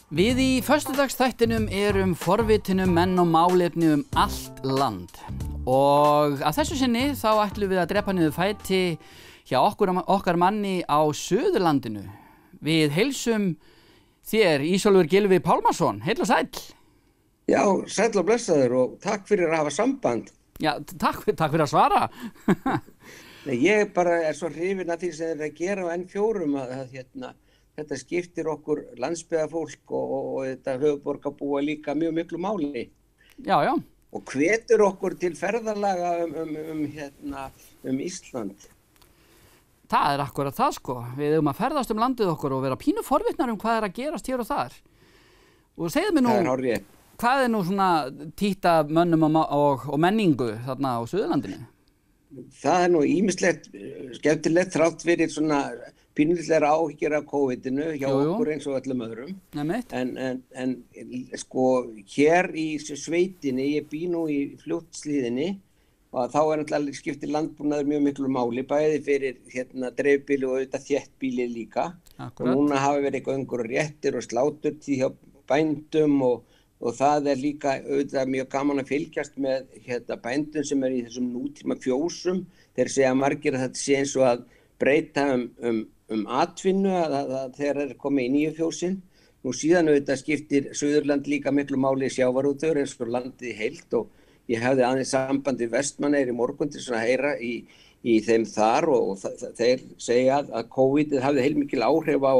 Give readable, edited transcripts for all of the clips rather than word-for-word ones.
Við í föstudagsþættinum erum forvitinum menn og málefni allt land og að þessu sinni þá ætlum við að drepa niður fæti hjá okkar manni á Suðurlandinu. Við heilsum þér, Ísólfur Gylfi Pálmason, heill og sæll. Já, sæll og blessaður og takk fyrir að hafa samband. Já, takk fyrir að svara. Nei, ég bara svo hrifinn af því sem þeir að gera á N4 að þetta skiptir okkur landsbyggðarfólk og þetta höfuðborgarbúa líka mjög miklu máli. Já, já. Og hvetur okkur til ferðalaga um Ísland. Það akkurat það sko. Við eigum að ferðast landið okkur og vera pínu forvitnar hvað að gerast hér og þar. Og segðu mér nú, hvað nú svona títt af mönnum og menningu þarna á Suðurlandinu? Það nú ýmislegt skemmtilegt þrátt fyrir svona pínulitlegar áhyggjur af COVID-inu hjá okkur eins og öllum öðrum. En sko hér í sveitinni, ég bý nú í Fljótshlíðinni og þá náttúrulega skiptir landbúnaður mjög miklu máli, bæði fyrir dreifbýli og auðvitað þéttbýli líka. Akkurat. Og núna hafa verið göngur og réttir og sláturtíð hjá bændum og það líka auðvitað mjög gaman að fylgjast með bændum sem í þessum nútíma fjósum. Þeir segja margir að þetta sé eins og að breyta atvinnu að þeir komið í nýju fjósin. Nú síðan auðvitað skiptir Suðurland líka miklu máli í sjávarútvegur eins og landið í heild og ég hefði aðeins samband við Vestmannaeyjar í morgun til að heyra í þeim þar og þeir segja að COVID hafði heilmikil áhrif á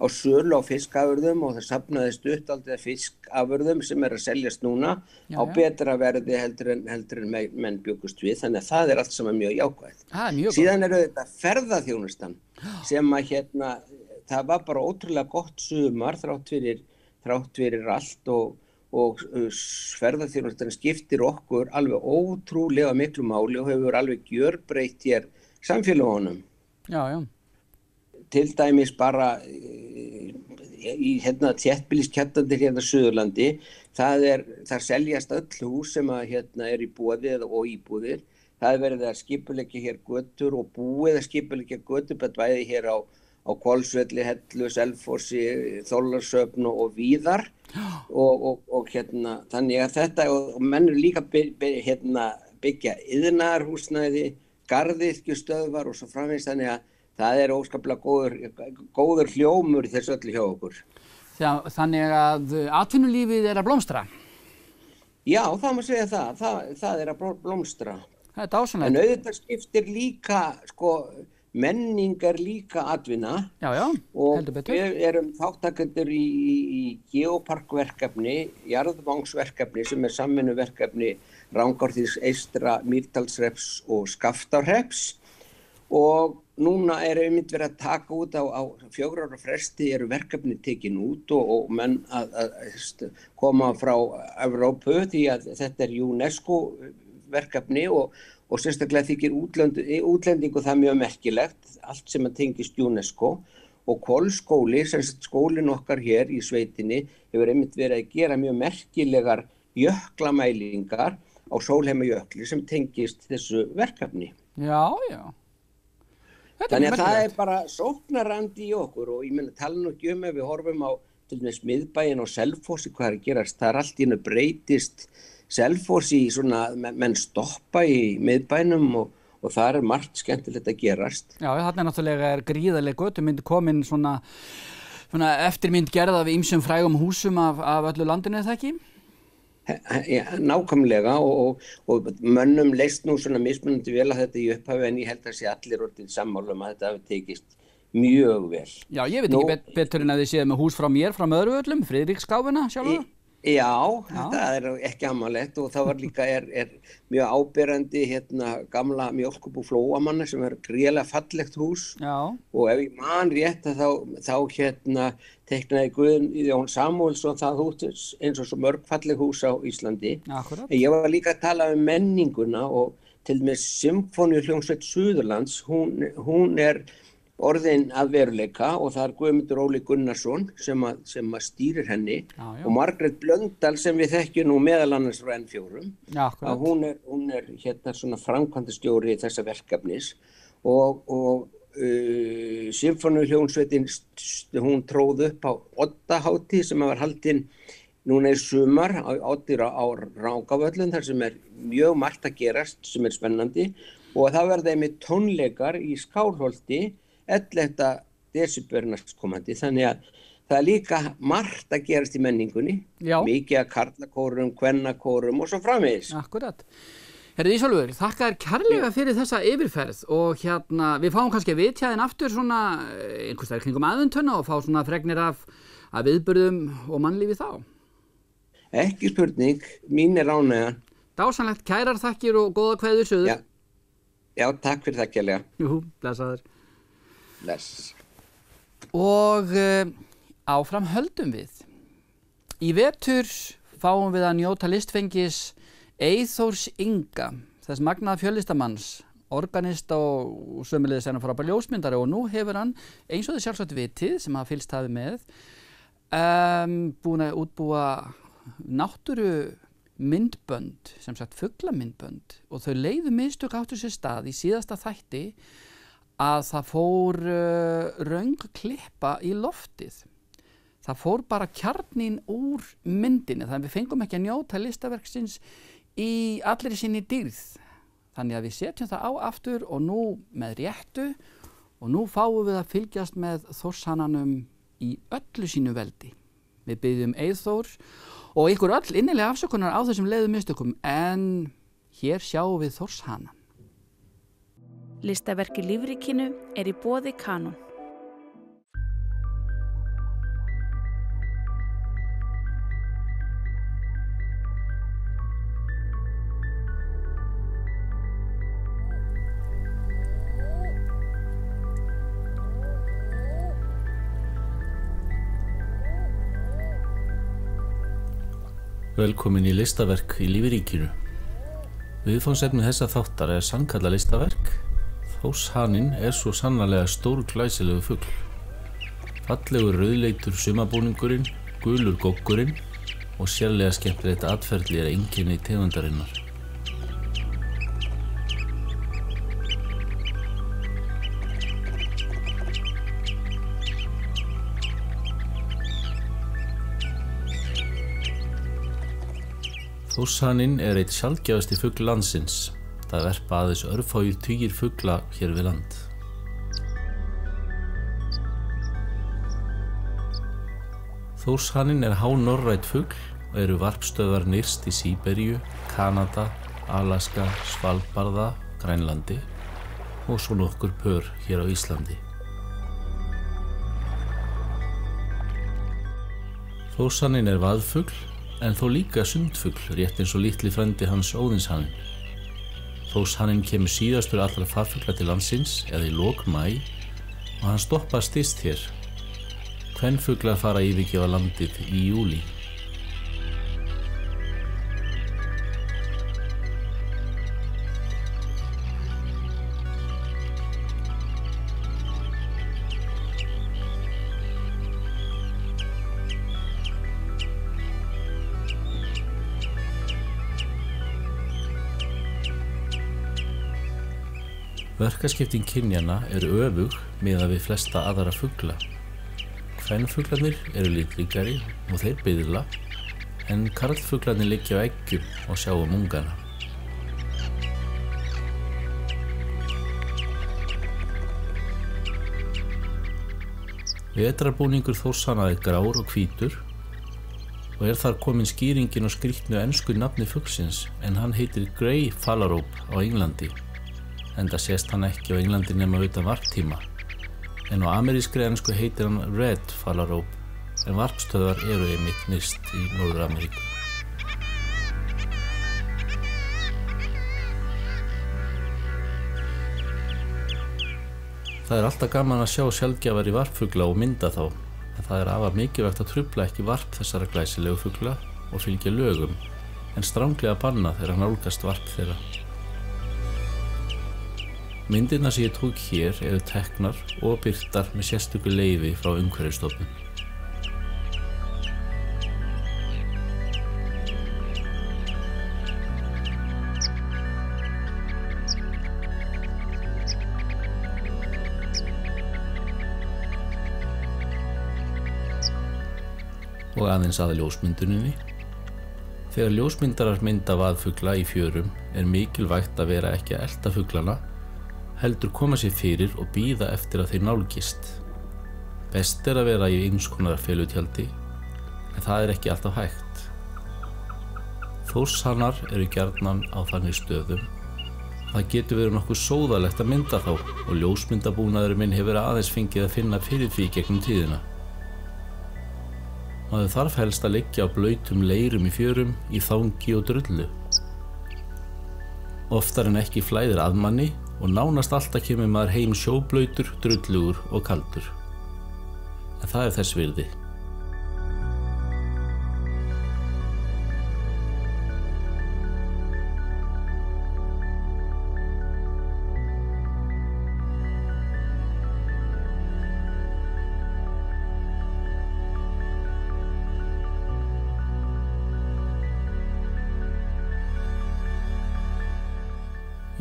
sölu á fiskafurðum og það safnaðist upp aldrei fiskafurðum sem að seljast núna á betra verði heldur en menn bjuggust við, þannig að það allt saman mjög jákvætt. Síðan þetta ferðaþjónustan sem að það var bara ótrúlega gott sumar þrátt fyrir allt og ferðaþjónustan skiptir okkur alveg ótrúlega miklu máli og hefur alveg gjörbreytt hér samfélagunum. Já, já. Til dæmis bara í þéttbýliskjarnandir Suðurlandi, það seljast öll hús sem að í boði og íbúðir. Það verið að skipuleggja hér götur og búið að skipuleggja götur bæði hér á Hvolsvelli, Hellu, Selfossi, Þorlákshöfn og víðar og þannig að þetta og menn líka byggja iðnaðarhúsnæði, garðyrkjustöðvar og svo framvegis, þannig að það óskaplega góður hljómur í þessu öllu hjá okkur. Þannig að atvinnulífið að blómstra? Já, það má segja það. Það að blómstra. Það dásamlegt. En auðvitað skiptir líka, menning líka atvinna. Já, heldur betur. Og við erum þáttakendur í geoparkverkefni, jarðvangsverkefni sem samvinnuverkefni Rangárþings eystra, Mýrdalshrepps og Skaftárhrepps. Og núna einmitt verið að taka út á 4 ára fresti verkefni tekin út og menn að koma frá Evrópu því að þetta UNESCO verkefni og sérstaklega þykir útlendingu það mjög merkilegt, allt sem að tengist UNESCO og Hvolsskóli, skólinn okkar hér í sveitinni, hefur einmitt verið að gera mjög merkilegar jöklamælingar á Sólheimajökli sem tengist þessu verkefni. Já, já. Þannig að það bara sóknarandi í okkur og ég meina tala nú ekki ef við horfum á til dæmis miðbæinn og Selfossi hvað að gerast. Það allt í einu breytist Selfossi í svona, menn stoppa í miðbænum og það margt skemmtilegt að gerast. Já, þarna náttúrulega gríðarleg götumynd komin svona eftirmynd gerð af ýmsum frægum húsum af öllu landinu, er það ekki? Ja, nákvæmlega og mönnum leist nú svona mismunandi vel að þetta í upphafi en ég held að sé allir orðin sammála að þetta hafi tekist mjög vel. Já, ég veit ekki betur en að þið séð með hús frá mér frá Möðruvöllum, Friðriksgáfuna sjálfa. Já, þetta ekki amalegt og það var líka mjög áberandi gamla mjólkubú Flóamanna sem gríðarlega fallegt hús. Já. Og ef ég man rétt þá teiknaði Guðjón Samúelsson það hús eins og svo mörg falleg hús á Íslandi. Akkurat. En ég var líka að tala menninguna og til með Sinfóníuhljómsveit Suðurlands, hún orðin að veruleika og það Guðmundur Óli Gunnarsson sem að stýrir henni. Já. Og Margrét Blöndal sem við þekkjum nú meðal annars frá N4. Já, að hún svona framkvæmdastjóri þessa verkefnis og Sinfóníuhljómsveitin, hún tróð upp á Oddahátíð sem var haldin núna í sumar á Rangárvöllum, þar sem mjög margt að gerast sem spennandi, og það verða einmitt tónleikar í Skálholti 11. desember næstkomandi, þannig að það líka margt að gerast í menningunni. Já. Mikið að karlakórum, kvennakórum og svo framvegis. Akkurat. Herri Ísólfur, þakka þér kærlega fyrir þessa yfirferð og við fáum kannski að vitja þinn aftur svona einhvers staðar kringum aðventunna og fá svona fregnir af viðburðum og mannlífi þá. Ekki spurning, mín ánægja. Dásanlegt, kærar þakkir og góða kveður suður. Já, takk fyrir það kærlega. Jú, blessaður. Bless. Og áfram höldum við. Í vetur fáum við að njóta listfengis Eyþórs Inga, þess magnaða fjöllistamanns, organista og sömuleiðis frábær ljósmyndari, og nú hefur hann, eins og þið sjálfsagt vitið sem hafa fylgst hafi með, búin að útbúa náttúru myndbönd, sem sagt fuglamyndbönd, og þau leiðu mistök áttu sér stað í síðasta þætti að það fór röng klippa í loftið. Það fór bara kjarnin úr myndinni, þannig að við fengum ekki að njóta listaverksins í allri sinni dýrð. Þannig að við setjum það á aftur og nú með réttu, og nú fáum við að fylgjast með Þórshananum í öllu sínu veldi. Við biðjum Eyþór og ykkur öll innilega afsökunar á þessum leiðu mistökum, en hér sjáum við Þórshanan. Listaverk í lífríkinu í boði Kanon. Velkomin í listaverk í lífríkinu. Viðfangsefni þessa þáttar sannkalla listaverk. Þórshaninn svo sannarlega stór glæsilegu fugl. Fallegur rauðleitur sumarbúningurinn, gulur goggurinn og sérlega skemmtilegt atferli einkenni tegundarinnar. Þórshaninn einn sjaldgæfasti fugl landsins. Það verpa aðeins örfáir tugir fugla hér við land. Þórshaninn hánorrænt fugl og eru varpstöðvar nyrst í Síberíu, Kanada, Alaska, Svalbarða, Grænlandi og svo nokkur pör hér á Íslandi. Þórshaninn vaðfugl en þó líka sundfugl, rétt eins og litli frændi hans Óðinshaninn. Þórshaninn kemur síðastur allra farfugla til landsins eða í lok maí og hann stoppar styst hér. Kvenfuglar fara að yfirgefa landið í júlí. Verkaskipting kynjanna öfug miðað við flesta aðra fugla. Kvenfuglarnir litríkari og þeir biðla, en karlfuglarnir liggja á eggjum og sjá ungana. Vetrarbúningur Þórshana grár og hvítur og þar komin skýringin á skrýtnu ensku nafni fuglsins, en hann heitir Grey Phalarope á Englandi. Enda sést hann ekki á Englandi nema utan varptíma, en á amerískri ensku heitir hann Red Phalarope, en varpstöðvar einmitt nyrst í Norður-Ameríku. Það alltaf gaman að sjá sjaldgæfari varpfugla og mynda þá, en það afar mikilvægt að trufla ekki varp þessara glæsilegu fugla og fylgja lögum, en stranglega banna þegar nálgast varp þeirra. Myndirnar sem ég tók hér teknar og birtar með sérstöku leyfi frá Umhverfisstofnun. og aðeins að ljósmynduninni. Þegar ljósmyndarar mynda vaðfugla í fjörum mikilvægt að vera ekki að elta fuglana, heldur koma sér fyrir og bíða eftir að þeir nálgist. Best að vera í eins konar felutjaldi, en það ekki alltaf hægt. Þórshanar gjarnan á þannig stöðum. Það getur verið nokkuð sóðalegt að mynda þá og ljósmyndabúnaðurinn minn hefur aðeins fengið að finna fyrir því gegnum tíðina. Maður þarf helst að liggja á blautum leirum í fjörum, í þangi og drullu. Oftar en ekki flæðir að manni og nánast alltaf kemur maður heim sjóblautur, drullugur og kaldur. En það þess virði.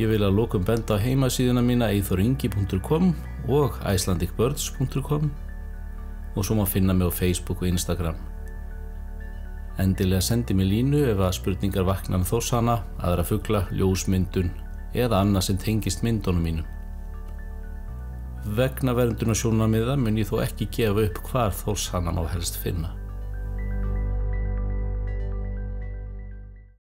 Ég vil að lokum benda á heimasíðuna mína eithorringi.com og icelandicbirds.com og svo má finna mig á Facebook og Instagram. Endilega sendi mér línu ef að spurningar vakna Þórshana, aðra fugla, ljósmyndun eða annað sem tengist myndunum mínum. Vegna verndunarssjónarmiða mun ég þó ekki gefa upp hvar Þórshana má helst finna.